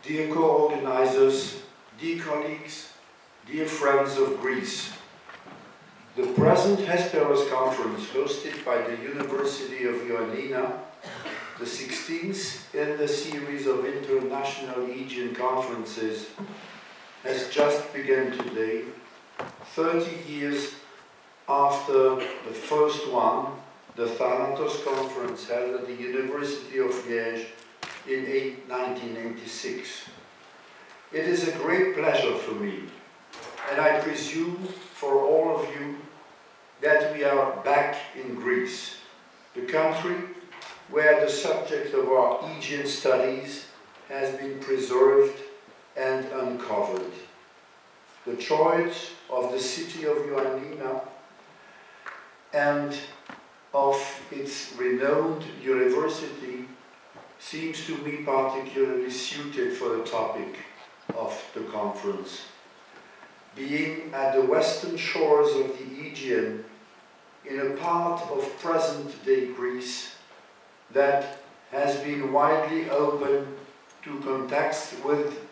dear co-organizers, dear colleagues, dear friends of Greece. The present Hesperos conference, hosted by the University of Ioannina, the 16th in the series of international Aegean conferences, has just begun today, 30 years after the first one, the Thanatos conference held at the University of Liège in 1986. It is a great pleasure for me, and I presume for all of you, that we are back in Greece, the country where the subject of our Aegean studies has been preserved and uncovered. The choice of the city of Ioannina and of its renowned university seems to me particularly suited for the topic of the conference. Being at the western shores of the Aegean, in a part of present-day Greece that has been widely open to contacts with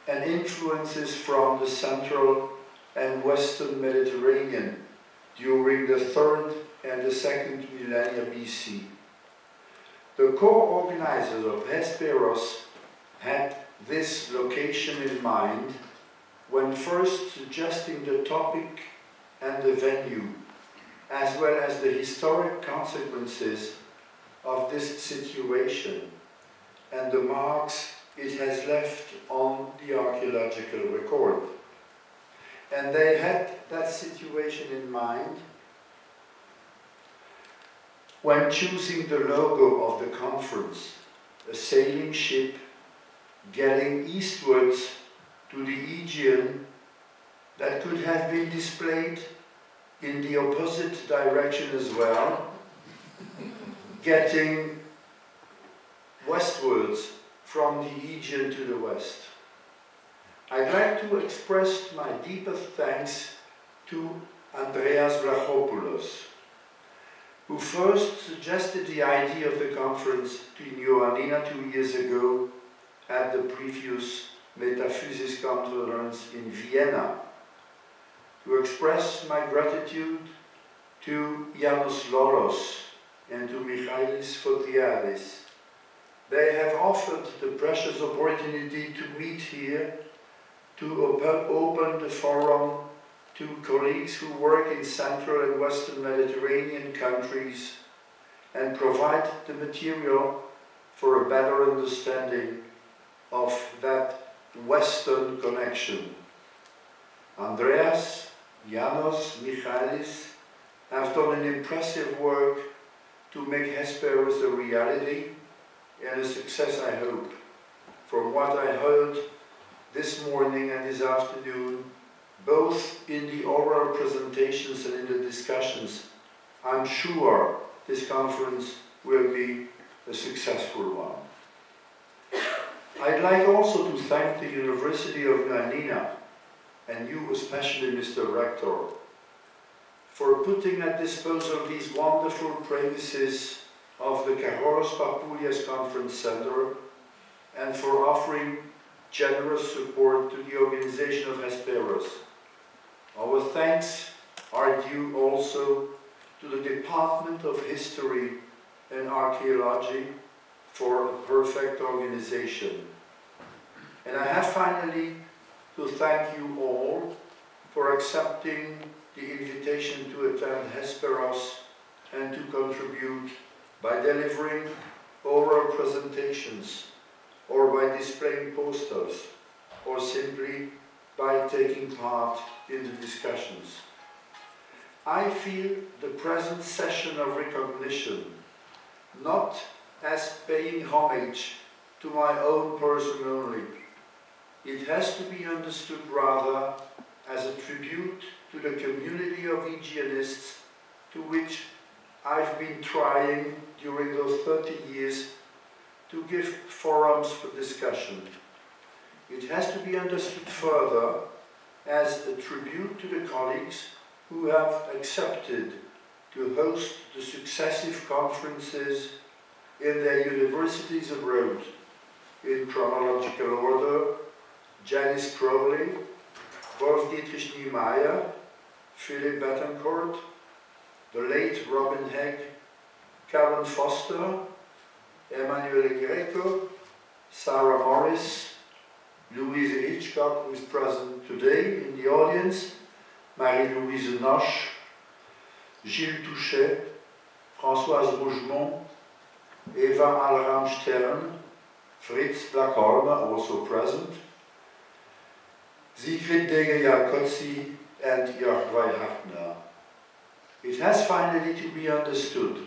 and influences from the central and western Mediterranean during the 3rd and the 2nd millennia BC. The co-organizers of Hesperos had this location in mind when first suggesting the topic and the venue, as well as the historic consequences of this situation and the marks it has left on the archaeological record. And they had that situation in mind when choosing the logo of the conference, a sailing ship getting eastwards to the Aegean that could have been displayed in the opposite direction as well, getting westwards from the Aegean to the west. I'd like to express my deepest thanks to Andreas Vlachopoulos, who first suggested the idea of the conference to Ioannina 2 years ago at the previous Metaphysics conference in Vienna, to express my gratitude to Yanos Loros and to Michalis Fotiadis. They have offered the precious opportunity to meet here, to open the forum to colleagues who work in Central and Western Mediterranean countries and provide the material for a better understanding of that Western connection. Andreas, Janos, Michalis have done an impressive work to make Hesperos a reality and a success, I hope. From what I heard this morning and this afternoon, both in the oral presentations and in the discussions, I'm sure this conference will be a successful one. I'd like also to thank the University of Ioannina, and you especially, Mr. Rector, for putting at disposal these wonderful premises of the Kahoros Papoulias Conference Center and for offering generous support to the organization of Hesperos. Our thanks are due also to the Department of History and Archaeology for a perfect organization. And I have finally to thank you all for accepting the invitation to attend Hesperos and to contribute by delivering oral presentations or by displaying posters or simply by taking part in the discussions. I feel the present session of recognition not as paying homage to my own person only. It has to be understood rather as a tribute to the community of Aegeanists to which I've been trying during those 30 years to give forums for discussion. It has to be understood further as a tribute to the colleagues who have accepted to host the successive conferences in their universities abroad, in chronological order, Janice Crowley, Wolf-Dietrich Niemeyer, Philip Bettencourt, the late Robin Hegg, Karen Foster, Emmanuel Greco, Sarah Morris, Louise Hitchcock, who is present today in the audience, Marie-Louise Noche, Gilles Touchet, Françoise Rougemont, Eva Alram-Stern, Fritz Blackholm, also present, Siegfried Dege-Jakotzi, and Jörg Weilhartner. It has finally to be understood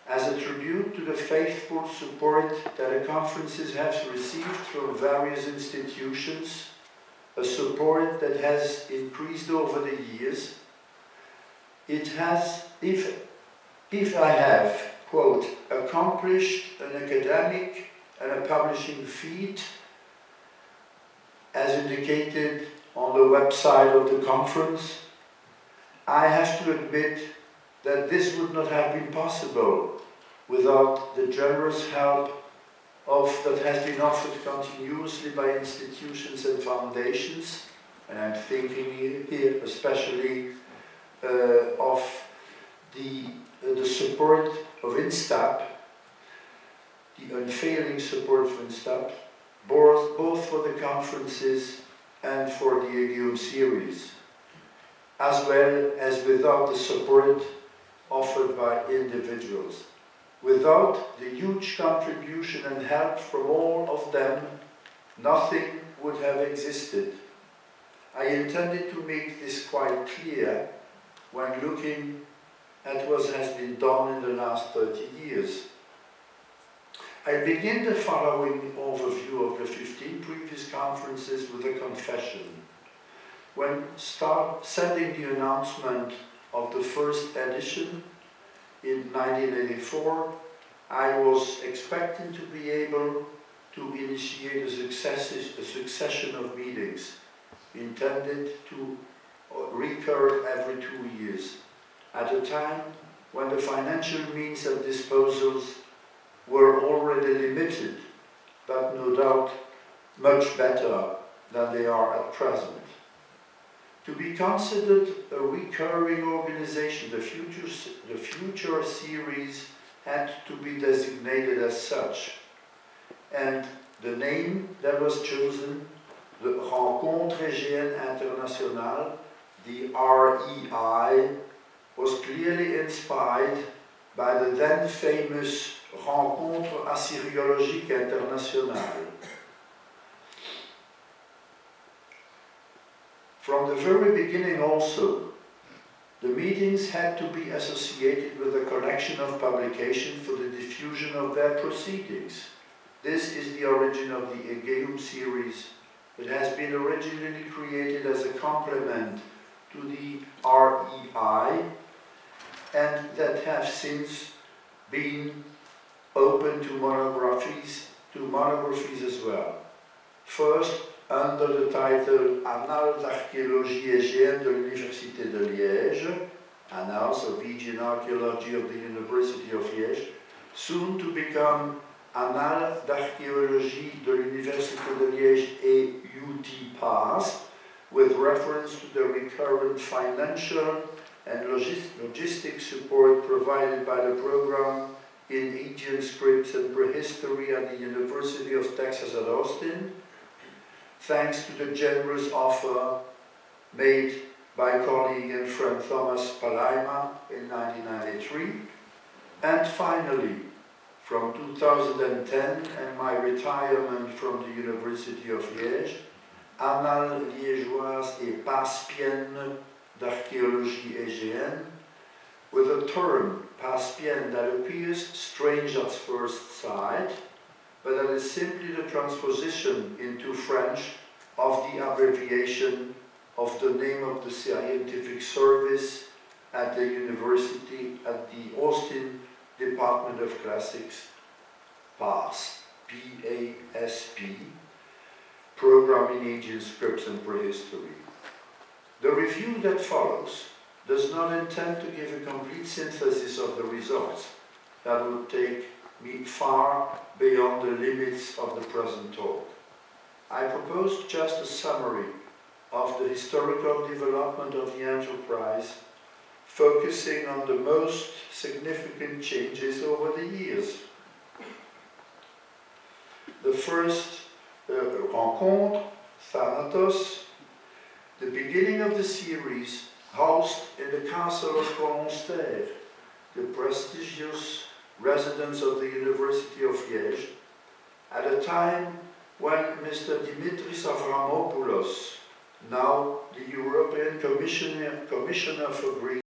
as a tribute to the faithful support that the conferences have received from various institutions, a support that has increased over the years. It has, if I have, quote, accomplished an academic and a publishing feat, as indicated on the website of the conference, I have to admit that this would not have been possible without the generous help that has been offered continuously by institutions and foundations, and I'm thinking here especially of the support of INSTAP, the unfailing support for INSTAP, both for the conferences and for the Aegean series, as well as without the support offered by individuals. Without the huge contribution and help from all of them, nothing would have existed. I intended to make this quite clear when looking at what has been done in the last 30 years. I begin the following overview of the 15 previous conferences with a confession. When sending the announcement of the first edition in 1984, I was expecting to be able to initiate a succession of meetings intended to recur every 2 years, at a time when the financial means at disposal were already limited, but no doubt much better than they are at present. To be considered a recurring organization, the future series had to be designated as such, and the name that was chosen, the Rencontre Aegean Internationale, the REI, was clearly inspired by the then famous Rencontre Assyriologique Internationale. From the very beginning also, the meetings had to be associated with a collection of publications for the diffusion of their proceedings. This is the origin of the Aegean series. It has been originally created as a complement to the REI, and that have since been open to monographies as well. First, under the title Annales d'Archéologie Aegeenne de l'Université de Liège, Annals of Aegean Archaeology of the University of Liège, soon to become Annales d'Archéologie de l'Université de Liège et UT Past, with reference to the recurrent financial and logistic support provided by the program in Aegean scripts and prehistory at the University of Texas at Austin, thanks to the generous offer made by colleague and friend Thomas Palaima in 1993, and finally, from 2010 and my retirement from the University of Liège, Annales liégeoises et paspiennes d'archéologie aégéenne, with a term, paspienne, that appears strange at first sight, but that is simply the transposition into French of the abbreviation of the name of the scientific service at the university, at the Austin Department of Classics, PASP, P-A-S-P, Program in Aegean Scripts and Prehistory. The review that follows does not intend to give a complete synthesis of the results. That would take far beyond the limits of the present talk. I propose just a summary of the historical development of the enterprise, focusing on the most significant changes over the years. The first rencontre, Thanatos, the beginning of the series, housed in the castle of Colonster, the prestigious residence of the University of Liège, at a time when Mr. Dimitris Avramopoulos, now the European Commissioner for Greece,